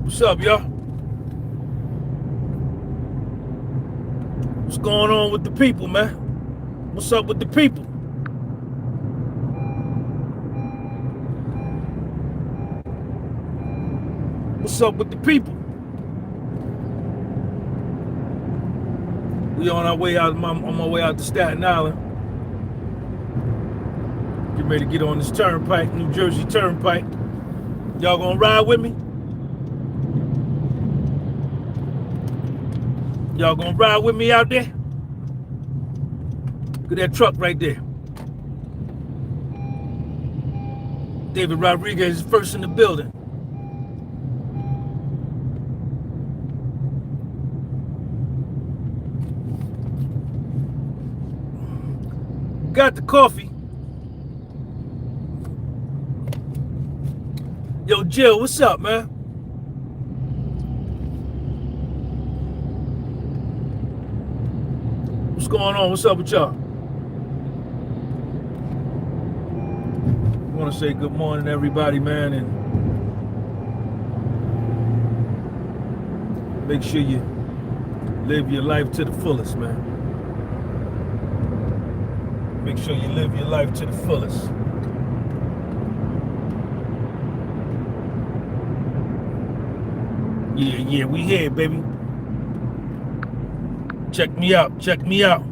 What's up, y'all? What's going on with the people, man? What's up with the people? What's up with the people? We on our way out. On my way out to Staten Island. Get ready to get on this turnpike, New Jersey Turnpike. Y'all gonna ride with me? Y'all gonna ride with me out there? Look at that truck right there. David Rodriguez is first in the building. Got the coffee. Yo, Jill, what's up, man? What's going on? What's up with y'all? I want to say good morning, everybody, man, and make sure you live your life to the fullest, man. Make sure you live your life to the fullest. Yeah, we here, baby. Check me out, check me out.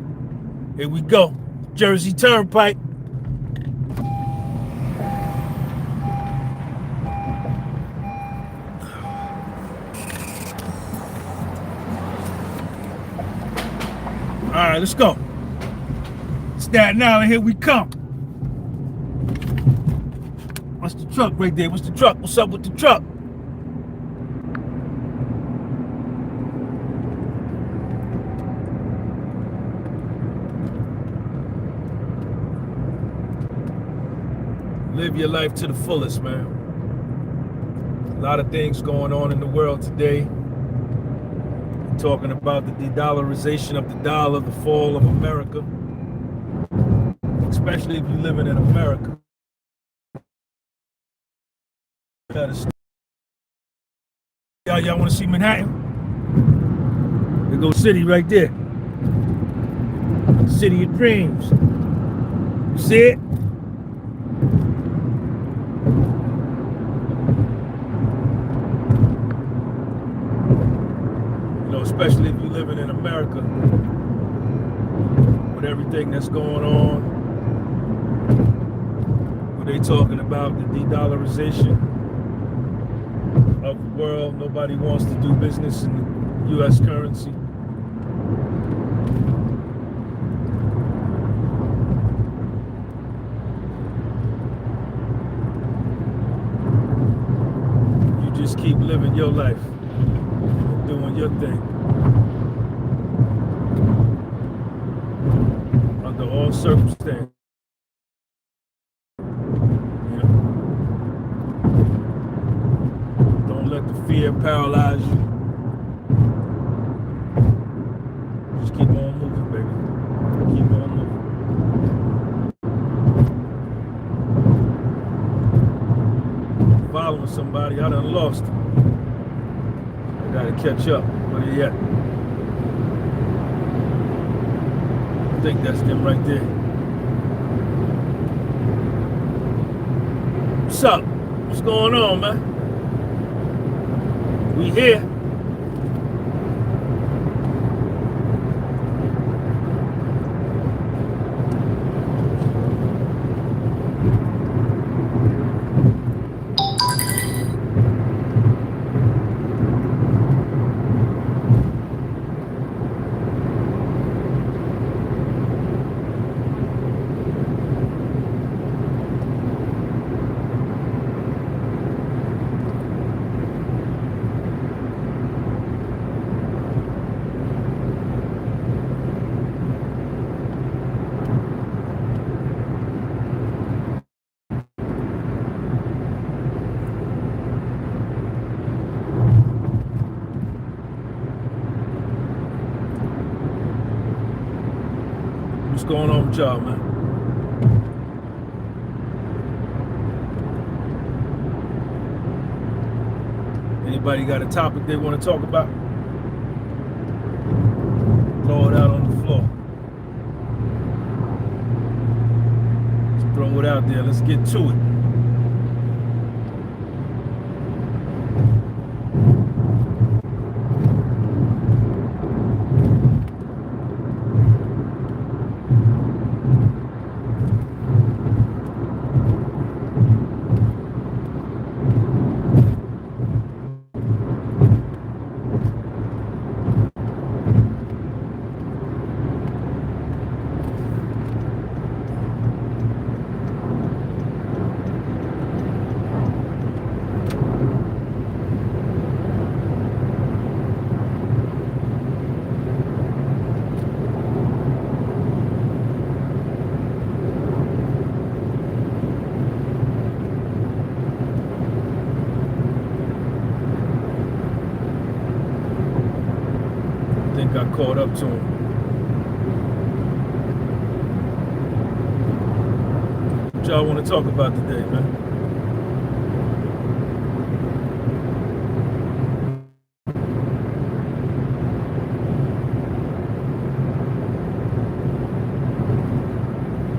Here we go. Jersey Turnpike. All right, let's go. Staten Island, here we come. What's the truck right there? What's the truck? What's up with the truck? Live your life to the fullest, man. A lot of things going on in the world today. Talking about the de-dollarization of the dollar, the fall of America. Especially if you're living in America. Y'all want to see Manhattan? There goes city right there. City of dreams. You see it? Especially if you're living in America, with everything that's going on, where they talking about the de-dollarization of the world. Nobody wants to do business in the U.S. currency. You just keep living your life, doing your thing. Under all circumstances. You know? Don't let the fear paralyze you. Just keep on moving, baby. Keep on moving. Following somebody, I done lost them. I gotta catch up. Where they at? I think that's them right there. What's up? What's going on, man? We here. What's going on with y'all, man? Anybody got a topic they want to talk about? Throw it out on the floor. Let's throw it out there. Let's get to it. Got caught up to him. What y'all want to talk about today, man?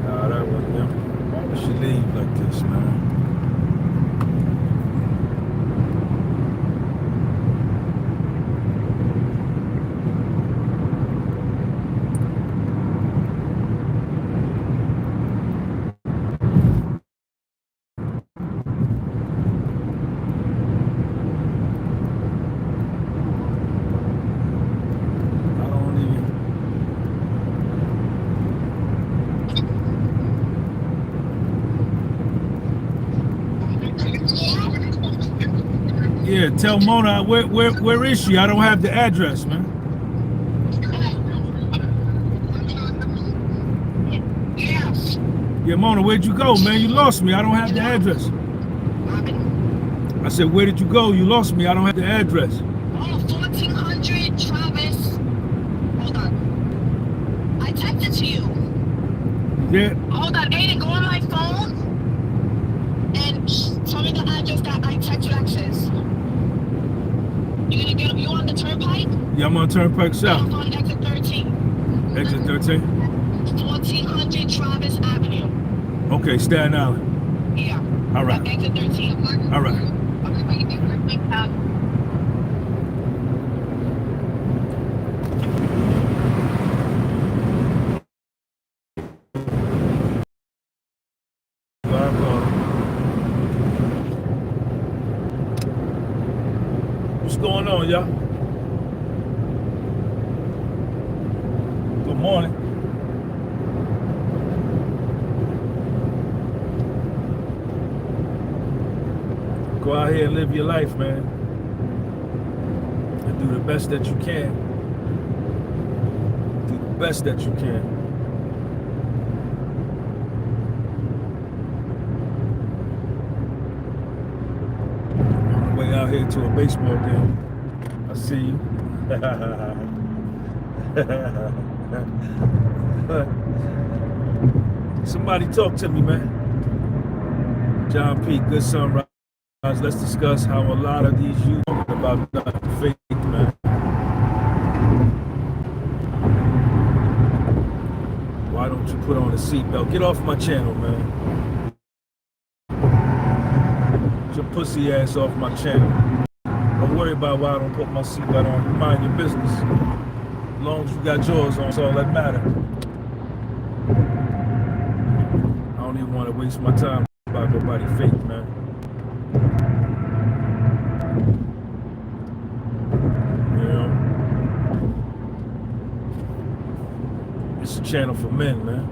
Nah, that wasn't him. Why would she leave like this, man? Yeah, tell Mona where is she? I don't have the address, man. Yeah, Mona, where'd you go, man? You lost me. I don't have the address. I said, where did you go? You lost me. I don't have the address. Oh, 1400 Travis. Hold on. I texted to you. Yeah. Hold on, Aiden, go on my phone and tell me the address that I texted access. You on the turnpike? Yeah, I'm on Turnpike South. I'm on exit 13. Exit 13? 1400 Travis Avenue. Okay, Staten Island. Yeah. All right. Exit 13. All right. What's going on, y'all? Good morning. Go out here and live your life, man. And do the best that you can. Do the best that you can. On the way out here to a baseball game. I see you. Somebody talk to me, man. John P. Good sunrise. Let's discuss how a lot of these youth talk about faith, man. Why don't you put on a seatbelt? Get off my channel, man. Get your pussy ass off my channel. Don't worry about why I don't put my seatbelt on. You mind your business. As long as you got yours on, that's all that matters. I don't even want to waste my time about nobody's faith, man. You know? It's a channel for men, man.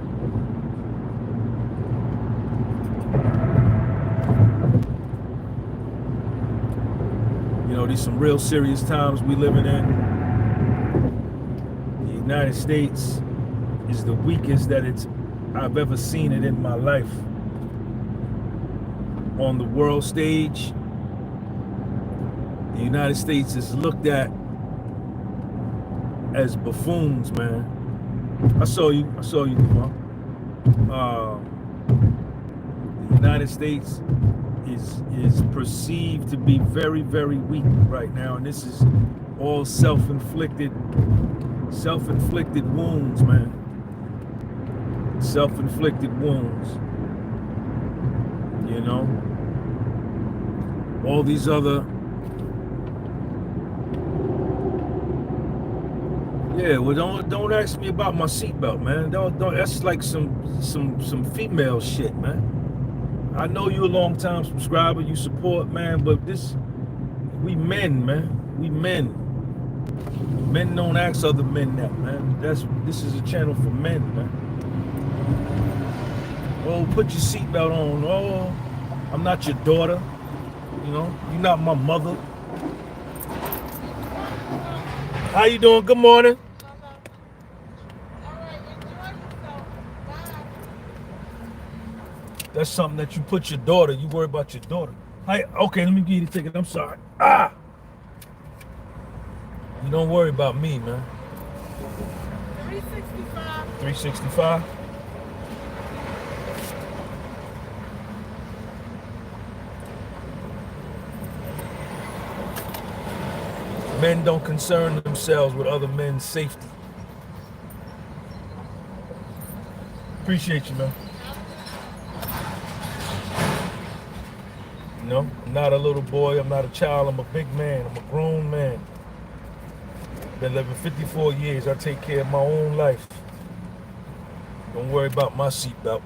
You know, these some real serious times we living in. The United States is the weakest that I've ever seen it in my life. On the world stage, the United States is looked at as buffoons, man. I saw you, Devon. The United States is perceived to be very, very weak right now, and this is all self-inflicted wounds, man. Self-inflicted wounds. You know, all these other, yeah. Well, don't ask me about my seatbelt, man. Don't. That's like some female shit, man. I know you a long time subscriber, you support, man, but we men, man. We men. Men don't ask other men that, man. This is a channel for men, man. Oh, put your seatbelt on. Oh, I'm not your daughter. You know, you're not my mother. How you doing? Good morning. That's something that you put your daughter. You worry about your daughter. Hi. Okay, let me give you the ticket. I'm sorry. You don't worry about me, man. 365. 365. Men don't concern themselves with other men's safety. Appreciate you, man. No, I'm not a little boy. I'm not a child. I'm a big man. I'm a grown man. Been living 54 years. I take care of my own life. Don't worry about my seatbelt.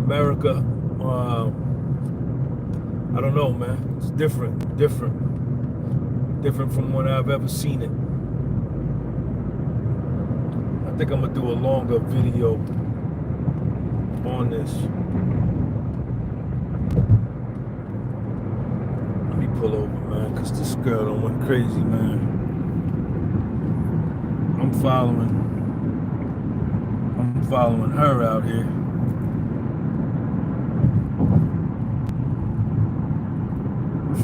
America, I don't know, man. It's different from when I've ever seen it. I think I'm gonna do a longer video on this. Let me pull over, man, because this girl done went crazy, man. I'm following her out here.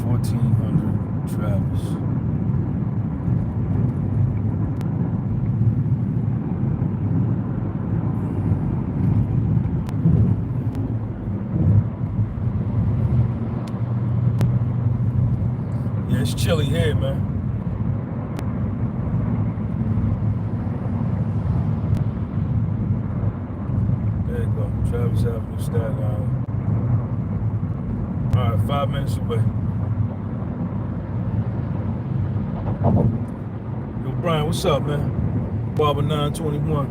1400 Travis. Yeah, it's chilly here, man. There you go. Travis Avenue, Staten Island. All right, 5 minutes away. Yo, Brian, what's up, man? Barber 921.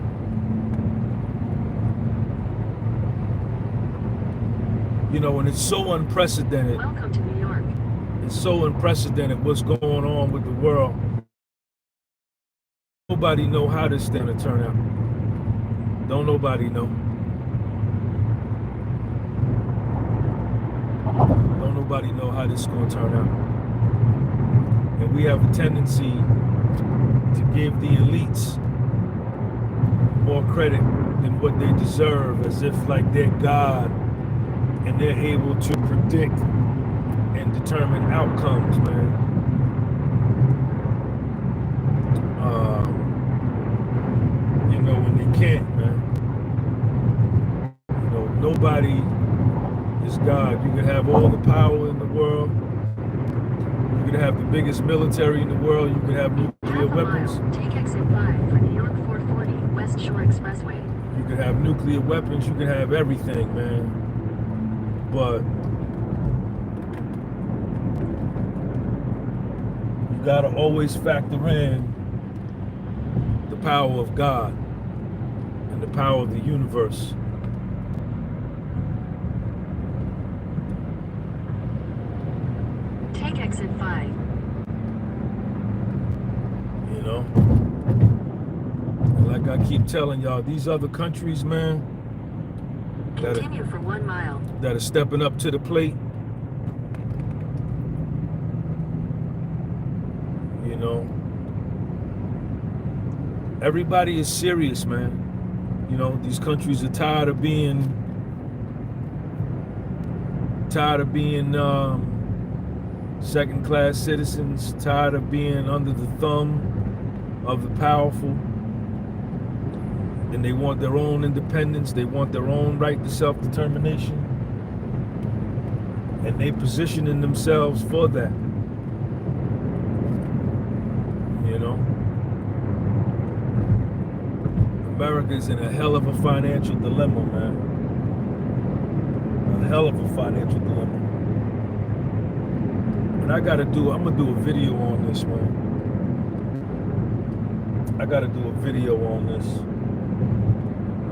You know, and it's so unprecedented. Welcome to New York. It's so unprecedented what's going on with the world. Nobody know how this thing will turn out. Don't nobody know. Don't nobody know how this is going to turn out. And we have a tendency to give the elites more credit than what they deserve, as if like they're God and they're able to predict and determine outcomes, man. You know, when they can't, man. You know, nobody is God. You can have all the power in the world. You can have the biggest military in the world. You can have nuclear weapons. Take exit 5 for New York 440 West Shore Expressway. You can have nuclear weapons. You can have everything, man. But you gotta always factor in the power of God and the power of the universe. Take exit 5. You know? And like I keep telling y'all, these other countries, man, Continue for 1 mile. that are stepping up to the plate. You know, everybody is serious, man. You know, these countries are tired of being tired of being second-class citizens, tired of being under the thumb of the powerful, and they want their own independence, they want their own right to self-determination, and they positioning themselves for that. You know, America is in a hell of a financial dilemma, man. A hell of a financial dilemma. And I'm gonna do a video on this, man. I gotta do a video on this.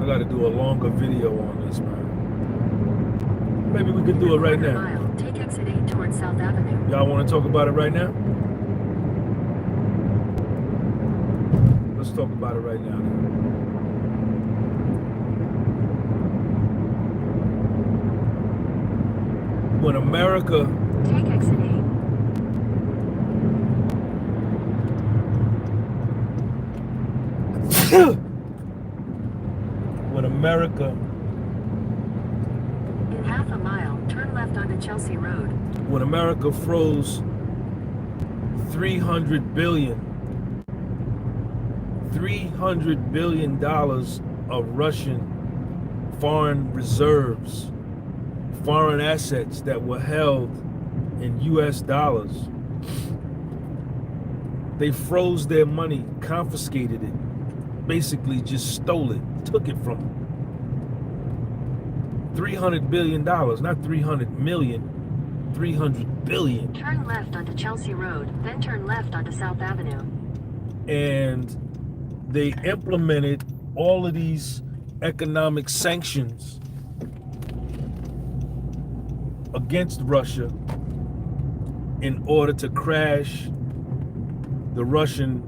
I gotta do a longer video on this, man. Maybe we could do it right now. Take exit 8 towards South Avenue. Y'all wanna talk about it right now? Let's talk about it right now. When America Take exit 8. when America In half a mile, turn left onto Chelsea Road. when America froze $300 billion of Russian foreign reserves, foreign assets that were held in US dollars. They froze their money, confiscated it, basically just stole it, took it from them. $300 billion, not 300 million, 300 billion. Turn left onto Chelsea Road, then turn left onto South Avenue. And they implemented all of these economic sanctions against Russia in order to crash the Russian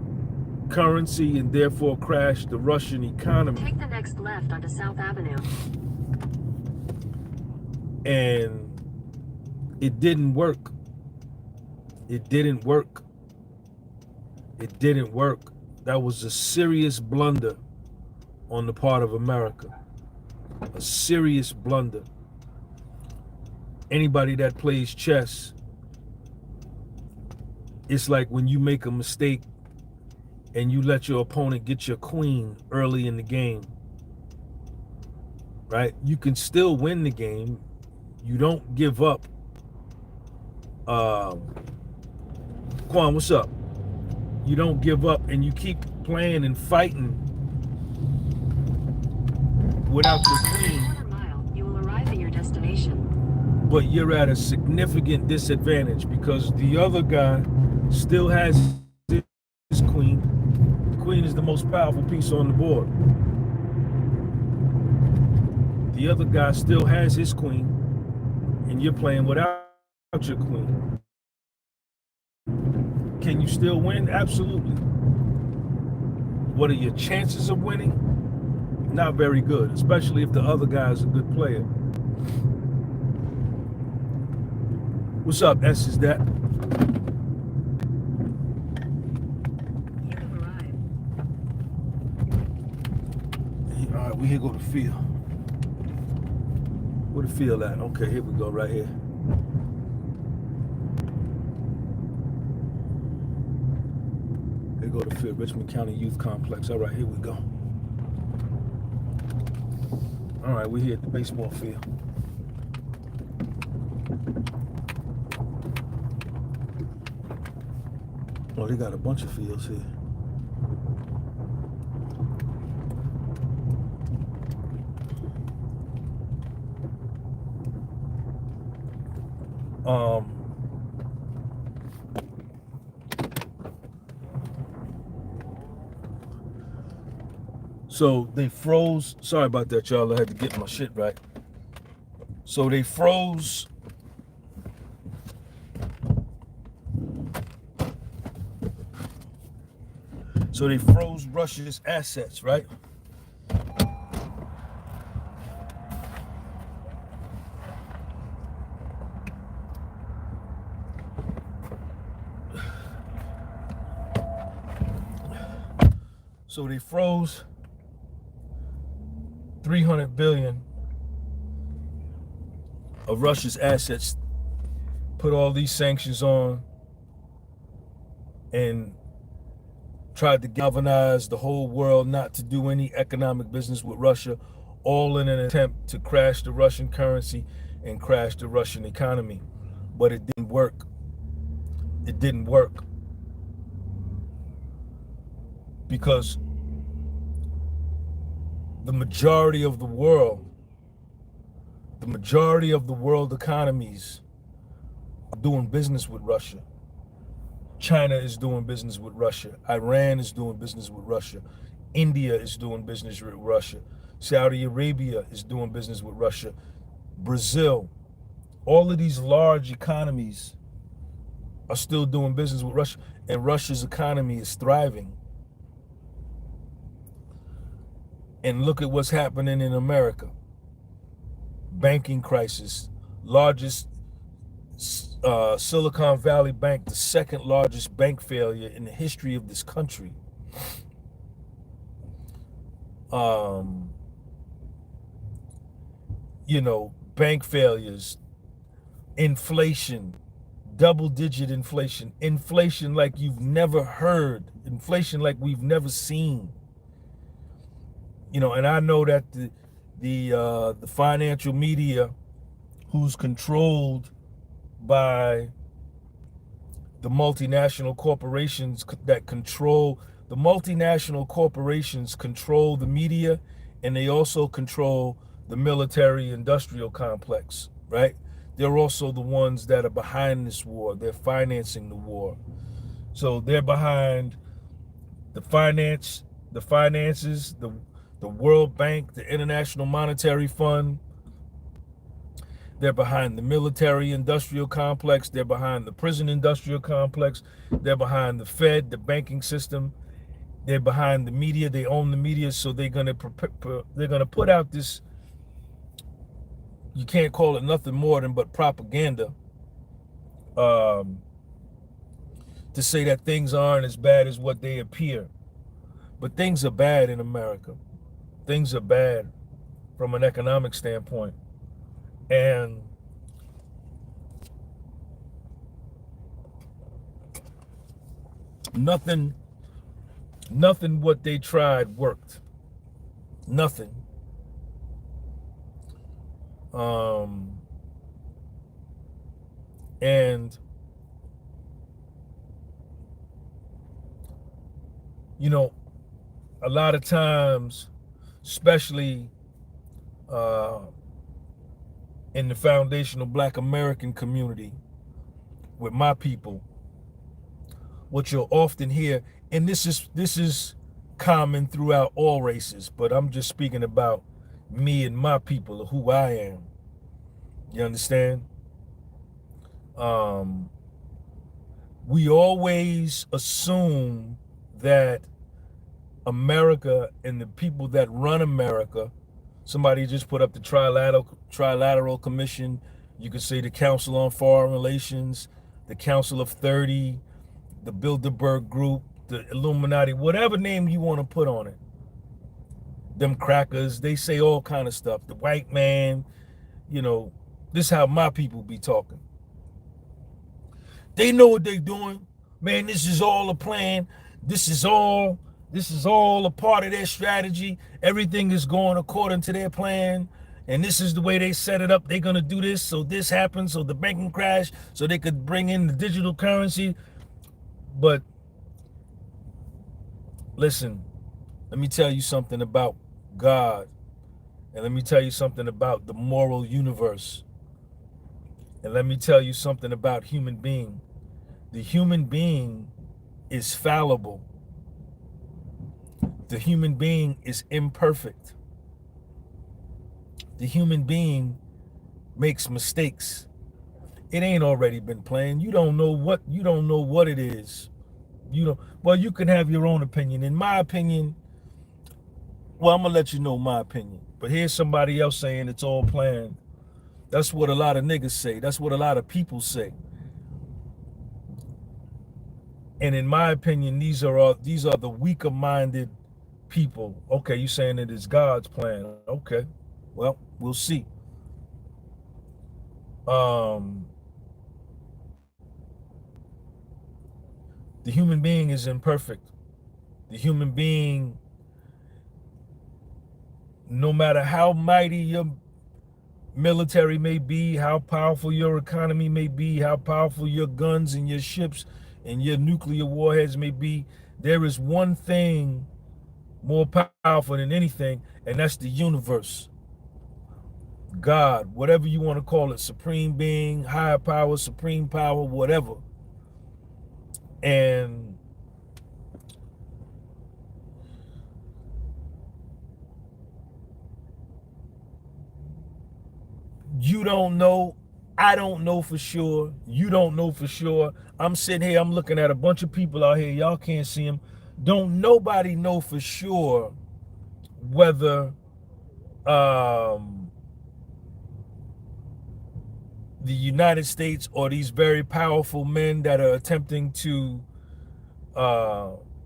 currency and therefore crash the Russian economy. Take the next left onto South Avenue. And it didn't work. It didn't work. It didn't work. That was a serious blunder on the part of America. A serious blunder. Anybody that plays chess, it's like when you make a mistake and you let your opponent get your queen early in the game, right? You can still win the game. You don't give up. Quan, what's up? You don't give up and you keep playing and fighting without your queen. Quarter mile, you will arrive at your destination. But you're at a significant disadvantage because the other guy still has his queen. The queen is the most powerful piece on the board. The other guy still has his queen, and you're playing without your queen. Can you still win? Absolutely. What are your chances of winning? Not very good, especially if the other guy is a good player. What's up, S? Is that? You have arrived. All right, we here go to field. Where the field at? Okay, here we go, right here. Here go to field, Richmond County Youth Complex. All right, here we go. All right, we're here at the baseball field. Oh, they got a bunch of fields here. So they froze. Sorry about that, y'all. I had to get my shit right. So they froze. So they froze Russia's assets, right? So they froze 300 billion of Russia's assets, put all these sanctions on, and tried to galvanize the whole world not to do any economic business with Russia, all in an attempt to crash the Russian currency and crash the Russian economy. But it didn't work. It didn't work because the majority of the world economies are doing business with Russia. China is doing business with Russia. Iran is doing business with Russia. India is doing business with Russia. Saudi Arabia is doing business with Russia. Brazil. All of these large economies are still doing business with Russia, and Russia's economy is thriving. And look at what's happening in America. Banking crisis, largest Silicon Valley Bank, the second largest bank failure in the history of this country. Bank failures, inflation, double-digit inflation like you've never heard, inflation like we've never seen. And I know that the financial media, who's controlled by the multinational corporations control the media, and they also control the military industrial complex, right? They're also the ones that are behind this war. They're financing the war. So they're behind the finances, the World Bank, the International Monetary Fund. They're behind the military industrial complex. They're behind the prison industrial complex. They're behind the Fed, the banking system. They're behind the media. They own the media, so they're gonna put out this. You can't call it nothing more than but propaganda, to say that things aren't as bad as what they appear. But things are bad in America. Things are bad from an economic standpoint. And nothing what they tried worked. Nothing. And a lot of times, especially in the foundational Black American community, with my people, what you'll often hear, and this is common throughout all races, but I'm just speaking about me and my people, or who I am. You understand? We always assume that America and the people that run America, somebody just put up the Trilateral Commission, you could say the Council on Foreign Relations, the Council of 30, the Bilderberg Group, the Illuminati, whatever name you want to put on it. Them crackers, they say all kind of stuff. The white man, this is how my people be talking. They know what they're doing. Man, this is all a plan. This is all a part of their strategy. Everything is going according to their plan. And this is the way they set it up. They're going to do this, so this happens, so the banking crash, so they could bring in the digital currency. But listen, let me tell you something about God. And let me tell you something about the moral universe. And let me tell you something about human being. The human being is fallible. The human being is imperfect. The human being makes mistakes. It ain't already been planned. You don't know what it is. Well, you can have your own opinion. In my opinion, well, I'm gonna let you know my opinion. But here's somebody else saying it's all planned. That's what a lot of niggas say. That's what a lot of people say. And in my opinion, these are the weaker-minded people. Okay, you saying it is God's plan. Okay, well, we'll see. Um, the human being is imperfect. The human being, no matter how mighty your military may be, how powerful your economy may be, how powerful your guns and your ships and your nuclear warheads may be, there is one thing more powerful than anything, and that's the universe. God, whatever you want to call it, supreme being, higher power, supreme power, whatever. And you don't know, I don't know for sure, you don't know for sure. I'm sitting here, I'm looking at a bunch of people out here, y'all can't see them. Don't nobody know for sure whether the United States or these very powerful men that are attempting to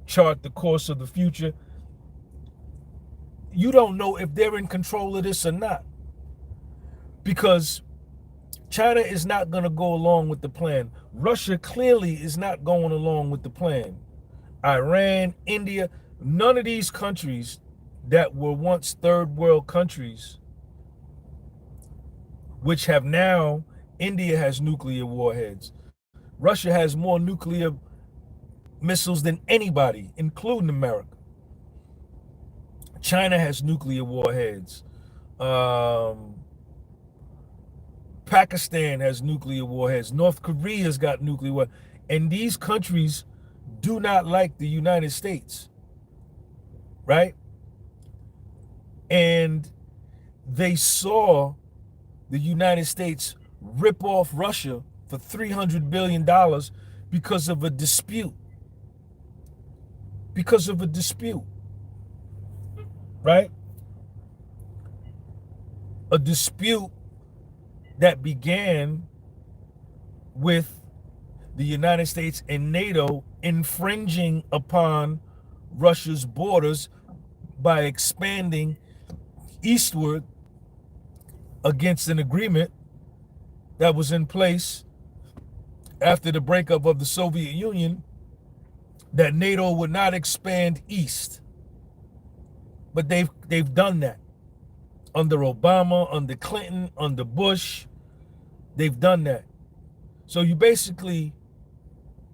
chart the course of the future, you don't know if they're in control of this or not, because China is not going to go along with the plan. Russia clearly is not going along with the plan. Iran, India, none of these countries that were once third world countries, which have now, India has nuclear warheads. Russia has more nuclear missiles than anybody, including America. China has nuclear warheads. Pakistan has nuclear warheads. North Korea's got nuclear warheads. And these countries do not like the United States, right? And they saw the United States rip off Russia for $300 billion because of a dispute. Because of a dispute, right? A dispute that began with the United States and NATO infringing upon Russia's borders by expanding eastward against an agreement that was in place after the breakup of the Soviet Union, that NATO would not expand east. But they've done that. Under Obama, under Clinton, under Bush, they've done that. So you basically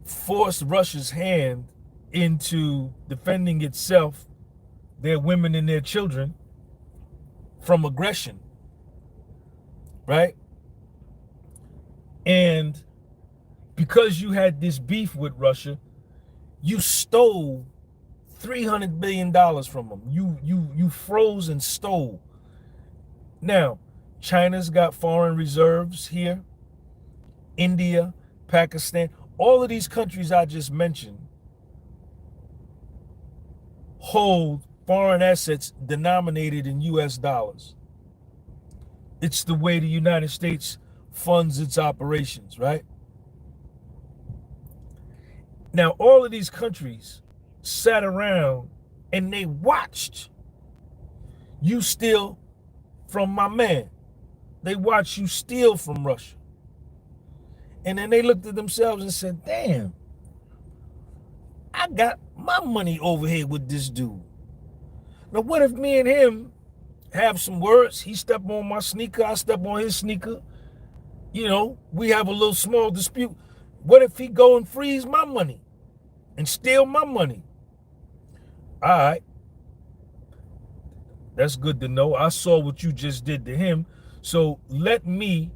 forced Russia's hand into defending itself, their women and their children, from aggression, right? And because you had this beef with Russia, you stole $300 billion from them. You froze and stole. Now, China's got foreign reserves here. India, Pakistan, all of these countries I just mentioned hold foreign assets denominated in US dollars. It's the way the United States funds its operations, right? Now, all of these countries sat around and they watched you steal from my man. They watched you steal from Russia. And then they looked at themselves and said, damn, I got my money over here with this dude. Now, what if me and him have some words? He step on my sneaker, I step on his sneaker. You know, we have a little small dispute. What if he go and freeze my money and steal my money? All right. That's good to know. I saw what you just did to him. So let me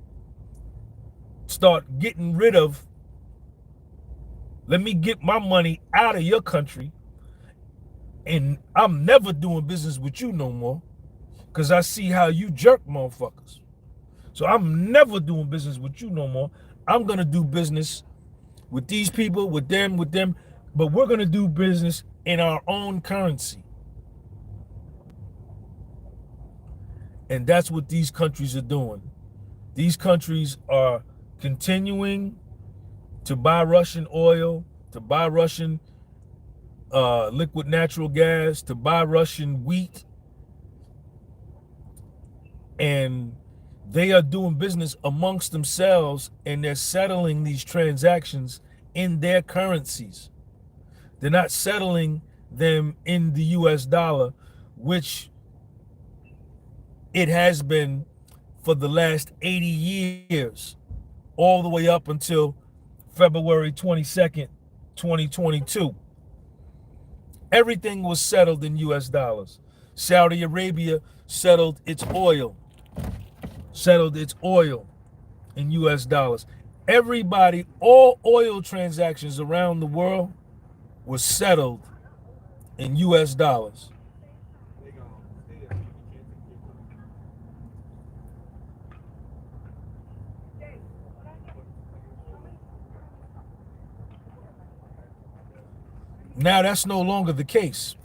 start getting rid of, let me get my money out of your country, and I'm never doing business with you no more, because I see how you jerk motherfuckers. So I'm never doing business with you no more. I'm going to do business with these people, with them, but we're going to do business in our own currency. And that's what these countries are doing. These countries are continuing to buy Russian oil, to buy Russian liquid natural gas, to buy Russian wheat. And They are doing business amongst themselves and they're settling these transactions in their currencies. They're not settling them in the US dollar, which it has been for the last 80 years, all the way up until February 22nd, 2022. Everything was settled in US dollars. Saudi Arabia settled its oil in US dollars. Everybody, all oil transactions around the world were settled in US dollars. Now that's no longer the case.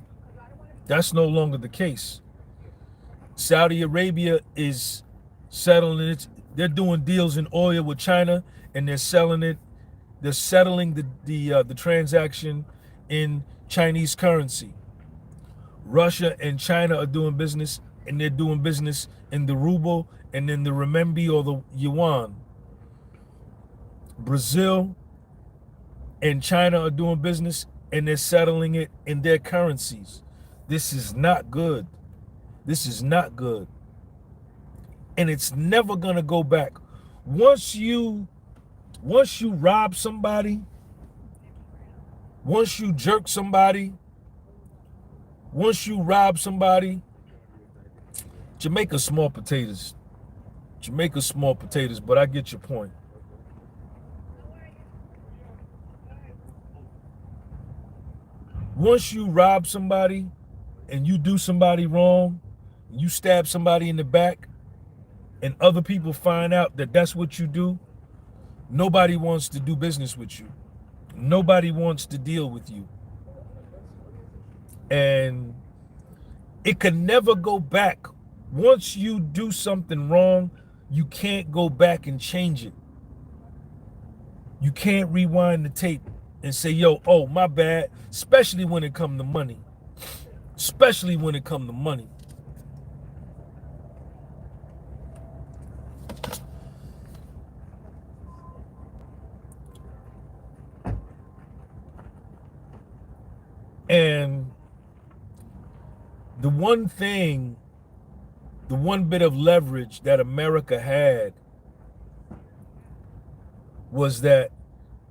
That's no longer the case. Saudi Arabia is settling it. They're doing deals in oil with China, and they're selling it. They're settling the transaction in Chinese currency. Russia and China are doing business, and they're doing business in the ruble and in the renminbi or the yuan. Brazil and China are doing business, and they're settling it in their currencies. This is not good. This is not good. And it's never gonna go back. Once you rob somebody, once you jerk somebody, once you rob somebody, Jamaica small potatoes. Jamaica small potatoes, but I get your point. Once you rob somebody and you do somebody wrong, you stab somebody in the back, and other people find out that that's what you do, nobody wants to do business with you. Nobody wants to deal with you. And it can never go back. Once you do something wrong, you can't go back and change it. You can't rewind the tape and say, yo, oh, my bad, especially when it comes to money. Especially when it comes to money. And the one bit of leverage that America had was that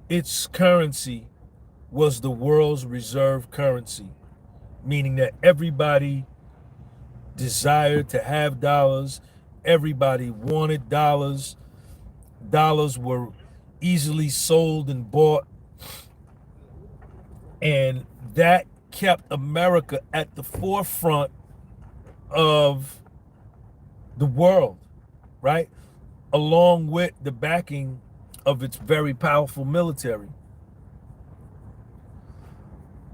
its currency was the world's reserve currency, meaning that everybody desired to have dollars, everybody wanted dollars, dollars were easily sold and bought, and that kept America at the forefront of the world, right? Along with the backing of its very powerful military.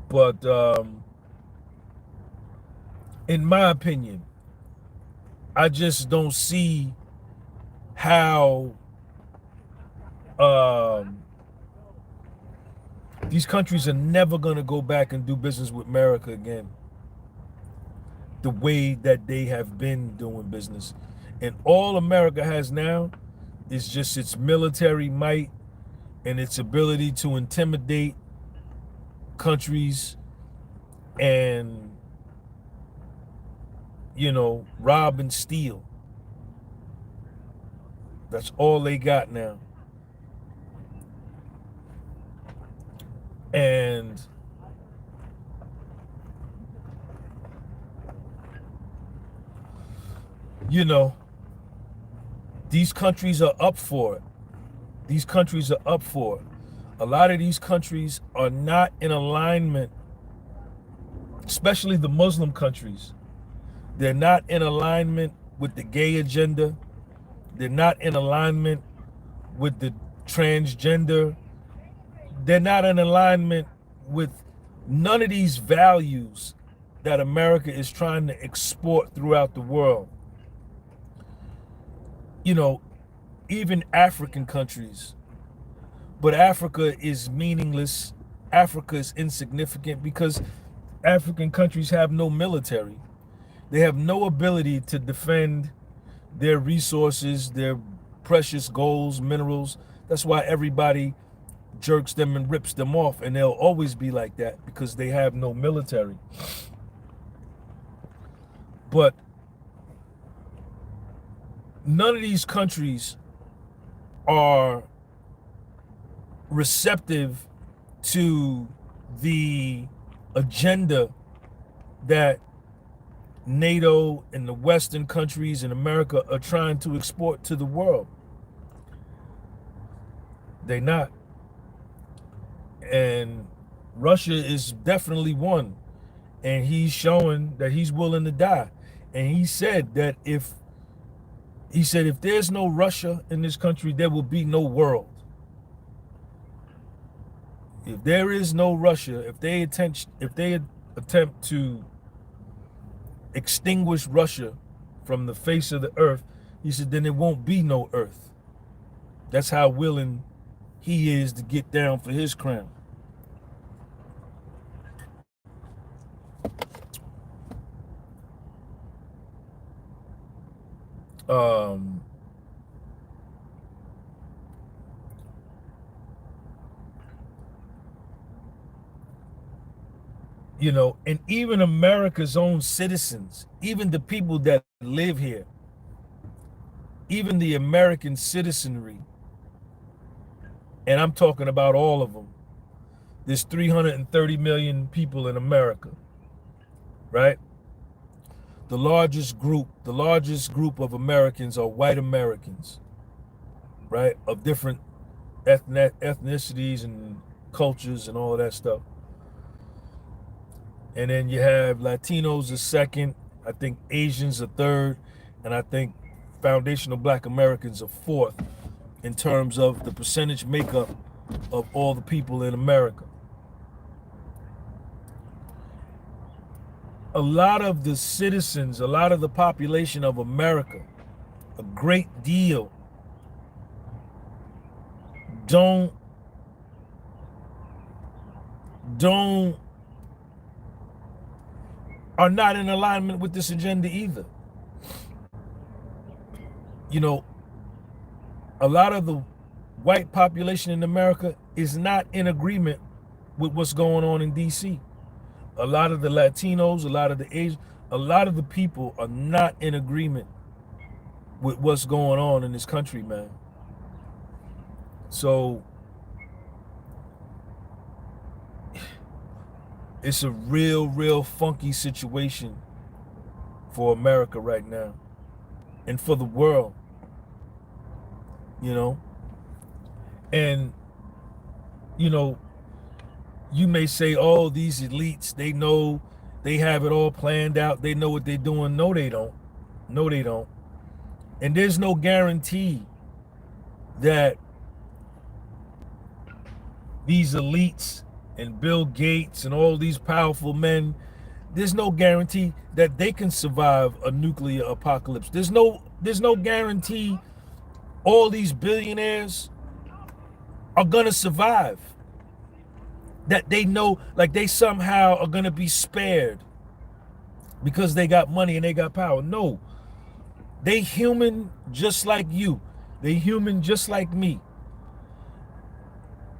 But in my opinion, I just don't see how these countries are never going to go back and do business with America again the way that they have been doing business. And all America has now is just its military might and its ability to intimidate countries and, you know, rob and steal. That's all they got now. And you know, these countries are up for it. These countries are up for it. A lot of these countries are not in alignment, especially the Muslim countries. They're not in alignment with the gay agenda. They're not in alignment with the transgender. They're not in alignment with none of these values that America is trying to export throughout the world. You know, even African countries. But Africa is meaningless. Africa is insignificant because African countries have no military. They have no ability to defend their resources, their precious golds, minerals. That's why everybody jerks them and rips them off, and they'll always be like that because they have no military. But none of these countries are receptive to the agenda that NATO and the Western countries in America are trying to export to the world. They're not. And Russia is definitely one. And he's showing that he's willing to die. And he said that if there's no Russia in this country, there will be no world. If there is no Russia, if they attempt to extinguish Russia from the face of the earth, he said, then it won't be no earth. That's how willing he is to get down for his crown. You know, and even America's own citizens, even the people that live here, even the American citizenry, and I'm talking about all of them. There's 330 million people in America, right? The largest group of Americans are white Americans, right? Of different ethnicities and cultures and all of that stuff. And then you have Latinos are second, I think Asians are third, and I think foundational Black Americans are fourth in terms of the percentage makeup of all the people in America. A lot of the citizens, a lot of the population of America, a great deal, don't are not in alignment with this agenda either. You know, a lot of the white population in America is not in agreement with what's going on in DC. A lot of the Latinos, a lot of the Asians, a lot of the people are not in agreement with what's going on in this country, man. So it's a real funky situation for America right now and for the world, you know. And, you know, you may say, oh, these elites, they know, they have it all planned out. They know what they're doing. No, they don't. No, they don't. And there's no guarantee that these elites and Bill Gates and all these powerful men, there's no guarantee that they can survive a nuclear apocalypse. There's no guarantee all these billionaires are gonna survive. That they know, like they somehow are gonna be spared because they got money and they got power. No, they human just like you. They human just like me.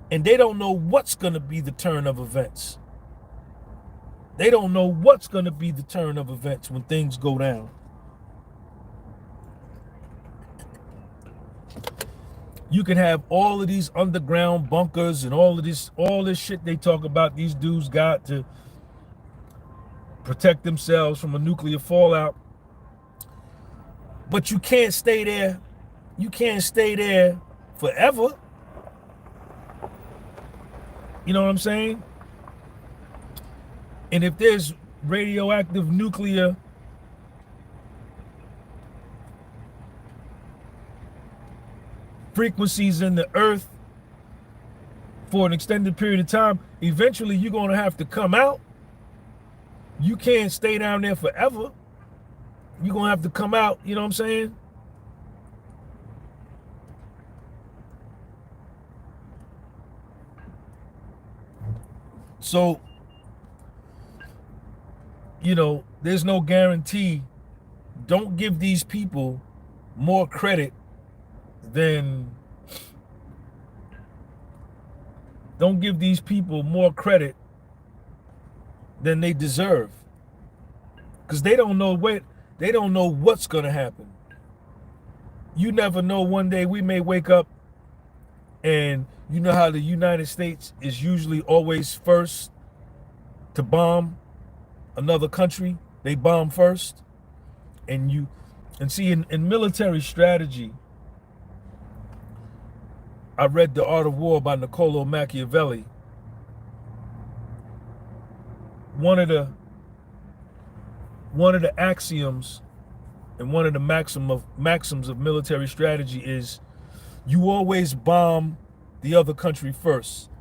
And they don't know what's gonna be the turn of events. They don't know what's gonna be the turn of events when things go down. You can have all of these underground bunkers and all this shit they talk about these dudes got to protect themselves from a nuclear fallout. But you can't stay there. You can't stay there forever. You know what I'm saying? And if there's radioactive nuclear frequencies in the earth for an extended period of time, eventually you're going to have to come out. You can't stay down there forever. You're going to have to come out, you know what I'm saying? So, you know, there's no guarantee. Don't give these people more credit than, don't give these people more credit than they deserve. Because they don't know what's gonna happen. You never know, one day we may wake up and you know how the United States is usually always first to bomb another country. They bomb first. And see, in military strategy, I read The Art of War by Niccolo Machiavelli. One of the axioms and one of the maxims of military strategy is you always bomb the other country first,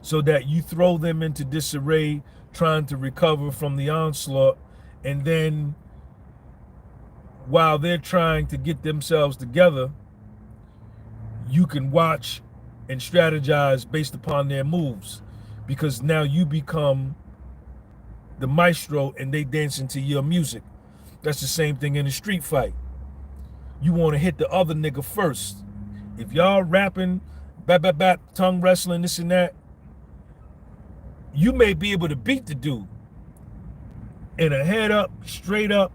so that you throw them into disarray trying to recover from the onslaught, and then while they're trying to get themselves together, you can watch and strategize based upon their moves, because now you become the maestro and they dance into your music. That's the same thing in a street fight. You want to hit the other nigga first. If y'all rapping, tongue wrestling, this and that, you may be able to beat the dude in a head up, straight up,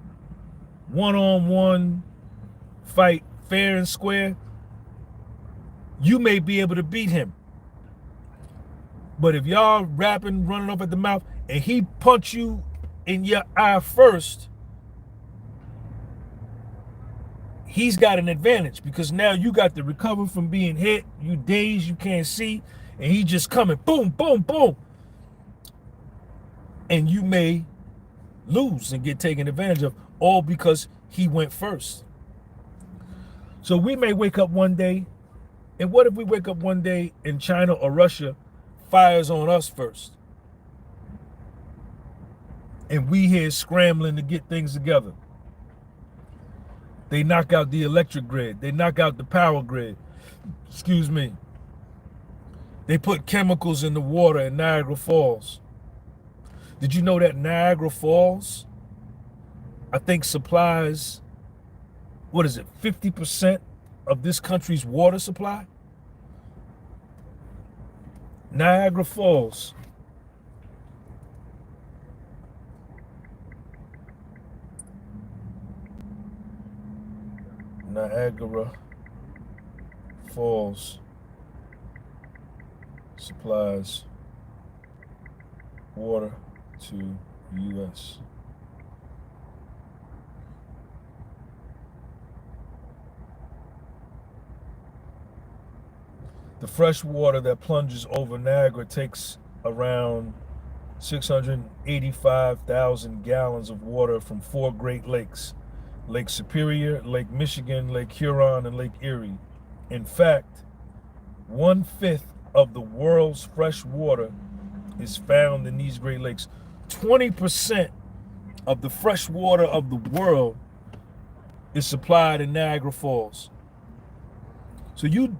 one-on-one fight, fair and square. You may be able to beat him. But if y'all rapping, running off at the mouth, and he punch you in your eye first, he's got an advantage, because now you got to recover from being hit. You dazed, you can't see, and he just coming, boom, boom, boom. And you may lose and get taken advantage of, all because he went first. So we may wake up one day, and what if we wake up one day and China or Russia fires on us first? And we here scrambling to get things together. They knock out the electric grid. They knock out the power grid. Excuse me. They put chemicals in the water in Niagara Falls. Did you know that Niagara Falls, I think, supplies, 50% of this country's water supply? Niagara Falls. Niagara Falls supplies water to the U.S. The fresh water that plunges over Niagara takes around 685,000 gallons of water from 4 Great Lakes: Lake Superior, Lake Michigan, Lake Huron, and Lake Erie. In fact, 1/5 of the world's fresh water is found in these Great Lakes. 20% of the fresh water of the world is supplied in Niagara Falls. So you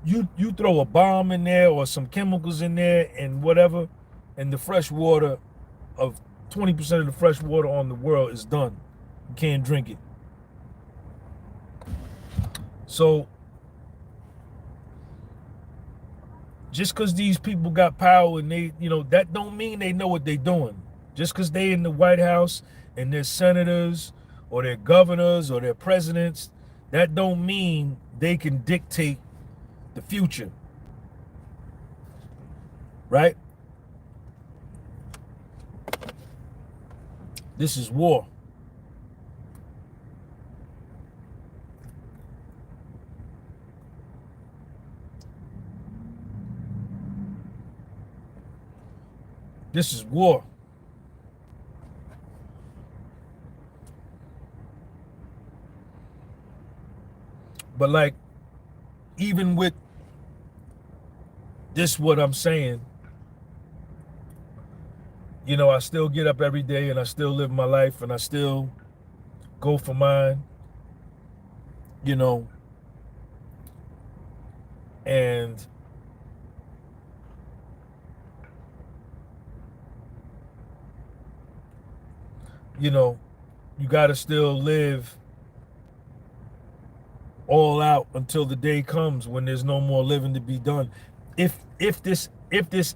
throw a bomb in there or some chemicals in there and whatever, and the fresh water of 20% of the fresh water on the world is done. You can't drink it. So just because these people got power and they, that don't mean they know what they're doing. Just because they in the White House and they're senators or they're governors or they're presidents, that don't mean they can dictate the future. Right? This is war. This is war. But like, even with this, what I'm saying, I still get up every day and I still live my life and I still go for mine, and you got to still live all out until the day comes when there's no more living to be done. If this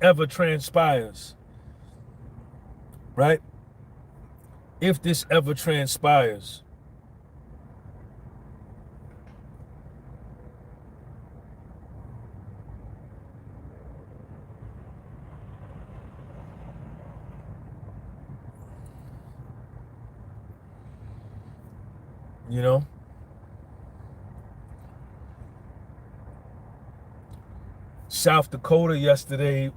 ever transpires, right? If this ever transpires, you know, South Dakota yesterday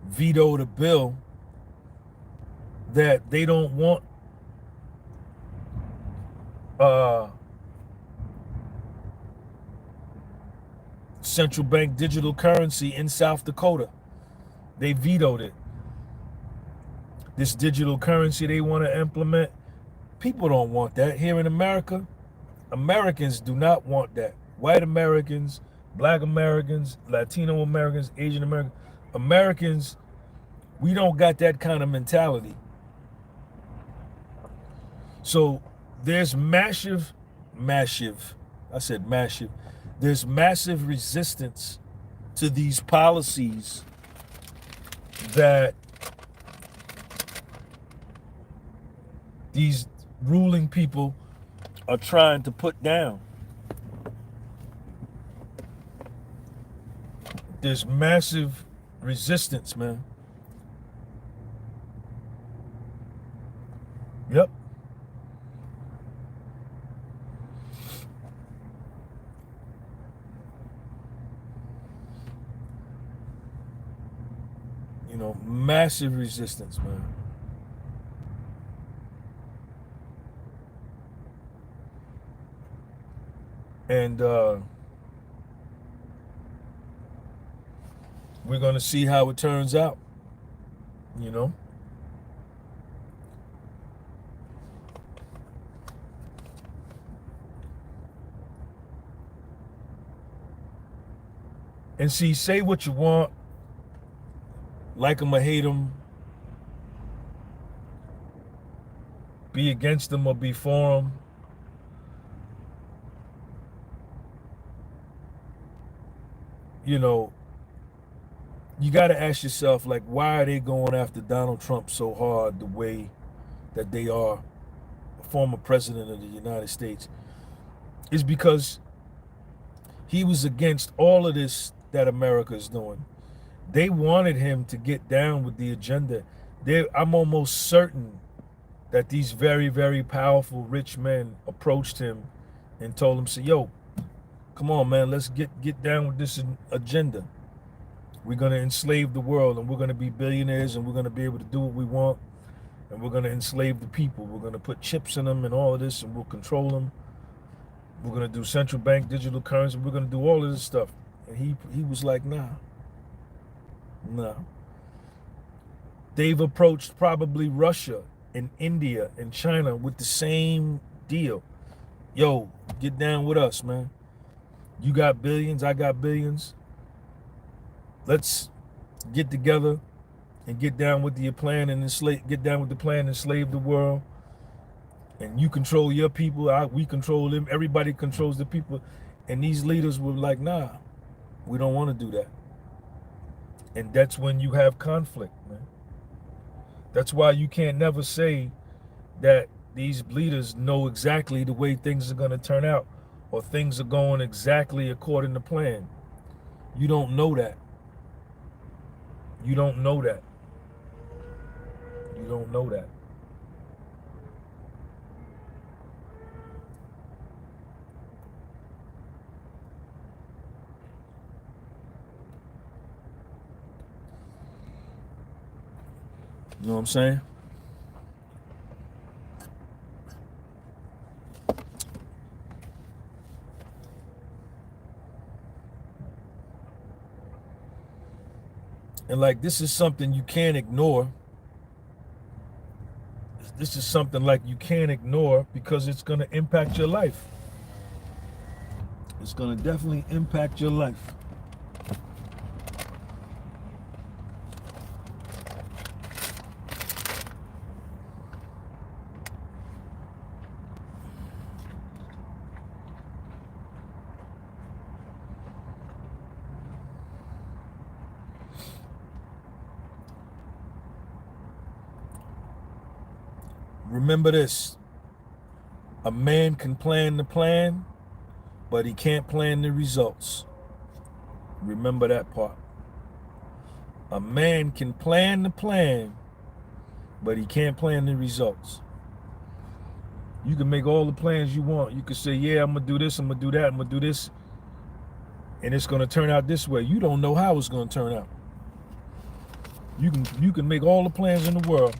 vetoed a bill that they don't want central bank digital currency in South Dakota. They vetoed it. This digital currency they want to implement, people don't want that. Here in America, Americans do not want that. White Americans, Black Americans, Latino Americans, Asian Americans, Americans, we don't got that kind of mentality. So there's massive, there's massive resistance to these policies that these ruling people are trying to put down. There's massive resistance, man. Yep. You know, massive resistance, man. And we're going to see how it turns out, you know. And see, say what you want, like them or hate them, be against them or be for them. You know, you got to ask yourself, like, why are they going after Donald Trump so hard the way that they are, a former president of the United States? It's because he was against all of this that America is doing. They wanted him to get down with the agenda. I'm almost certain that these very, very powerful rich men approached him and told him, say, yo, come on, man, let's get down with this agenda. We're going to enslave the world, and we're going to be billionaires, and we're going to be able to do what we want, and we're going to enslave the people. We're going to put chips in them and all of this, and we'll control them. We're going to do central bank digital currency. We're going to do all of this stuff. And he was like, nah. They've approached probably Russia and India and China with the same deal. Yo, get down with us, man. You got billions, I got billions. Let's get together and get down with the plan and enslave the world. And you control your people, we control them, everybody controls the people. And these leaders were like, nah, we don't want to do that. And that's when you have conflict, man. That's why you can't never say that these leaders know exactly the way things are going to turn out, or things are going exactly according to plan. You don't know that. You don't know that. You don't know that. You know what I'm saying? And like, this is something you can't ignore. This is something like you can't ignore because it's going to impact your life. It's going to definitely impact your life. Remember this. A man can plan the plan, but he can't plan the results. Remember that part. A man can plan the plan, but he can't plan the results. You can make all the plans you want. You can say, yeah, I'm going to do this, I'm going to do that, I'm going to do this, and it's going to turn out this way. You don't know how it's going to turn out. You can make all the plans in the world,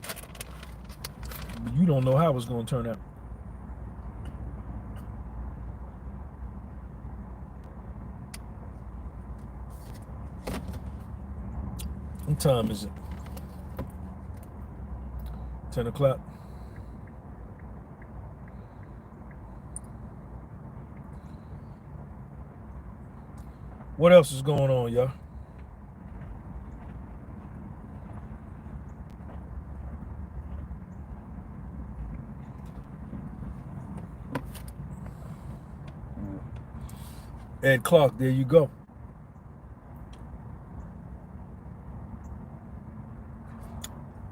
but you don't know how it's going to turn out. What time is it? 10 o'clock. What else is going on, y'all? Ed Clark, there you go.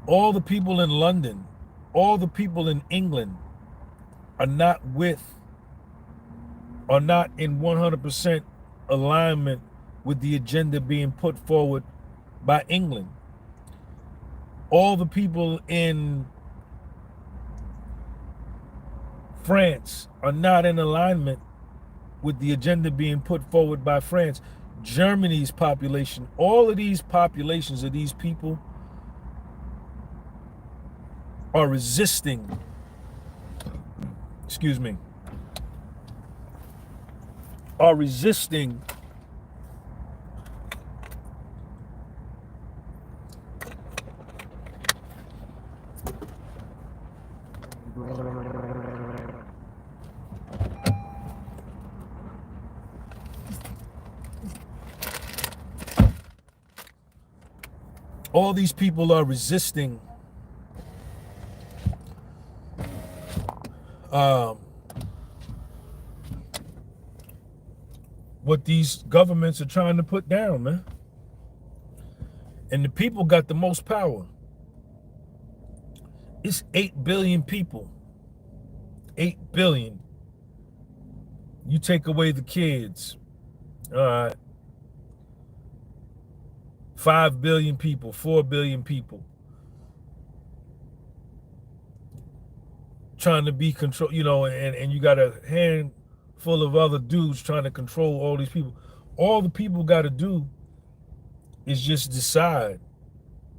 All the people in London, all the people in England are not in 100% alignment with the agenda being put forward by England. All the people in France are not in alignment with the agenda being put forward by France. Germany's population, all of these populations of these people are resisting, all these people are resisting what these governments are trying to put down, man. And the people got the most power. It's 8 billion people. 8 billion. You take away the kids. All right. 5 billion people, 4 billion people. Trying to be control, and you got a handful of other dudes trying to control all these people. All the people got to do is just decide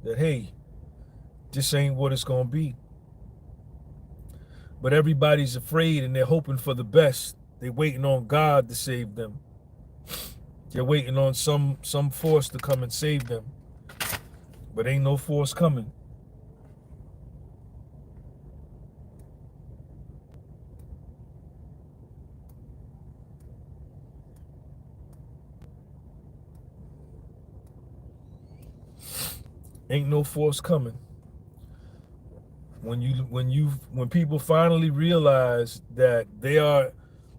that, hey, this ain't what it's going to be. But everybody's afraid and they're hoping for the best. They're waiting on God to save them. They're waiting on some force to come and save them. But ain't no force coming. Ain't no force coming. When people finally realize that they are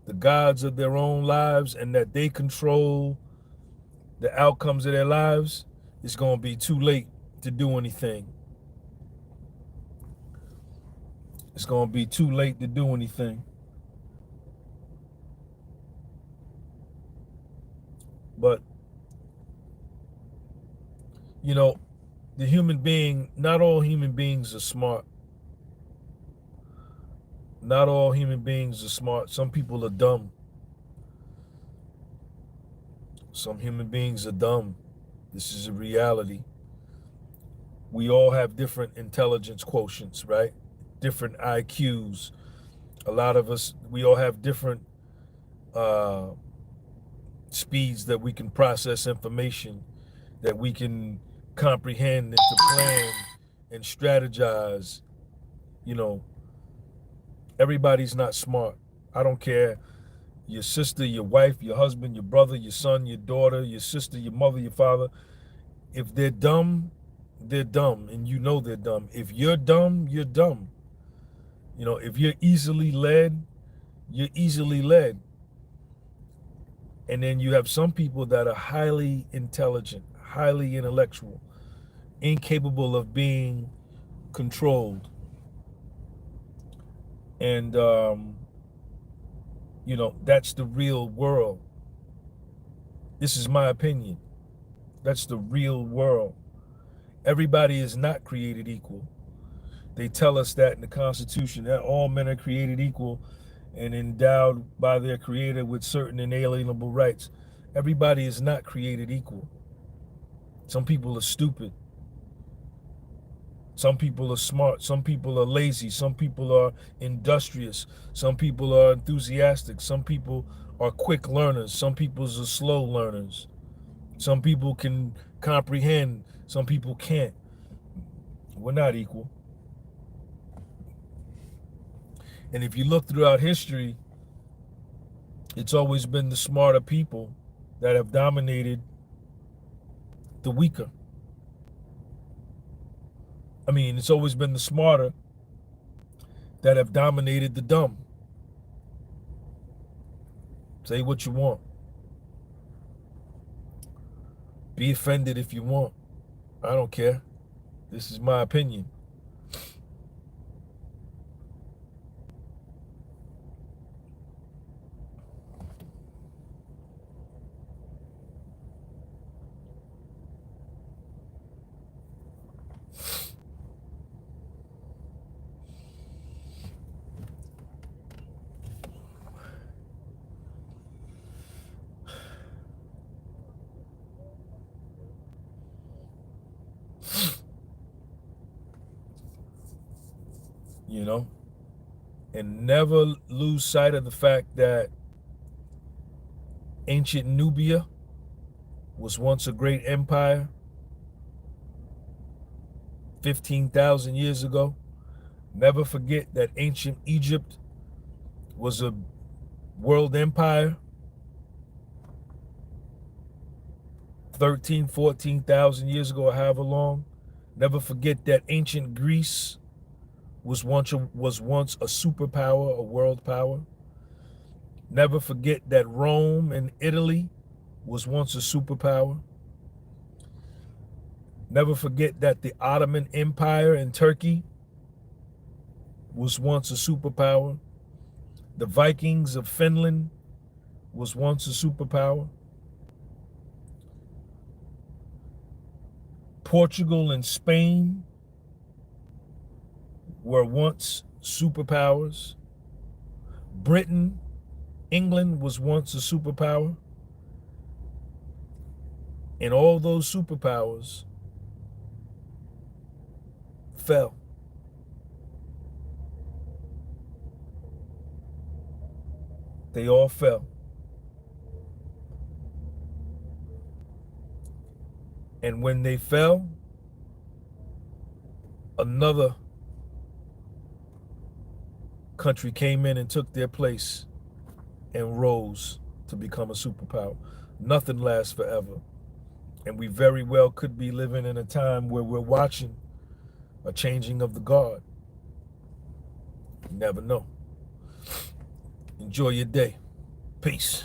the gods of their own lives and that they control the outcomes of their lives, it's going to be too late to do anything. It's going to be too late to do anything. But, the human being, not all human beings are smart. Not all human beings are smart. Some people are dumb. Some human beings are dumb. This is a reality. We all have different intelligence quotients, right? Different IQs. A lot of us, we all have different speeds that we can process information, that we can comprehend and to plan and strategize. Everybody's not smart. I don't care. Your sister, your wife, your husband, your brother, your son, your daughter, your sister, your mother, your father. If they're dumb, they're dumb, and they're dumb. If you're dumb, you're dumb. If you're easily led, you're easily led. And then you have some people that are highly intelligent, highly intellectual, incapable of being controlled. And, you know, that's the real world. This is my opinion. That's the real world. Everybody is not created equal. They tell us that in the Constitution, that all men are created equal and endowed by their creator with certain inalienable rights. Everybody is not created equal. Some people are stupid. Some people are smart. Some people are lazy. Some people are industrious. Some people are enthusiastic. Some people are quick learners. Some people are slow learners. Some people can comprehend. Some people can't. We're not equal. And if you look throughout history, it's always been the smarter people that have dominated the weaker. I mean, it's always been the smarter that have dominated the dumb. Say what you want. Be offended if you want. I don't care. This is my opinion. You know? And never lose sight of the fact that ancient Nubia was once a great empire 15,000 years ago. Never forget that ancient Egypt was a world empire 14,000 years ago, or however long. Never forget that ancient Greece was once a superpower, a world power. Never forget that Rome and Italy was once a superpower. Never forget that the Ottoman Empire in Turkey was once a superpower. The Vikings of Finland was once a superpower. Portugal and Spain were once superpowers. Britain, England was once a superpower. And all those superpowers fell. They all fell. And when they fell, another country came in and took their place and rose to become a superpower. Nothing lasts forever. And we very well could be living in a time where we're watching a changing of the guard. You never know. Enjoy your day. Peace.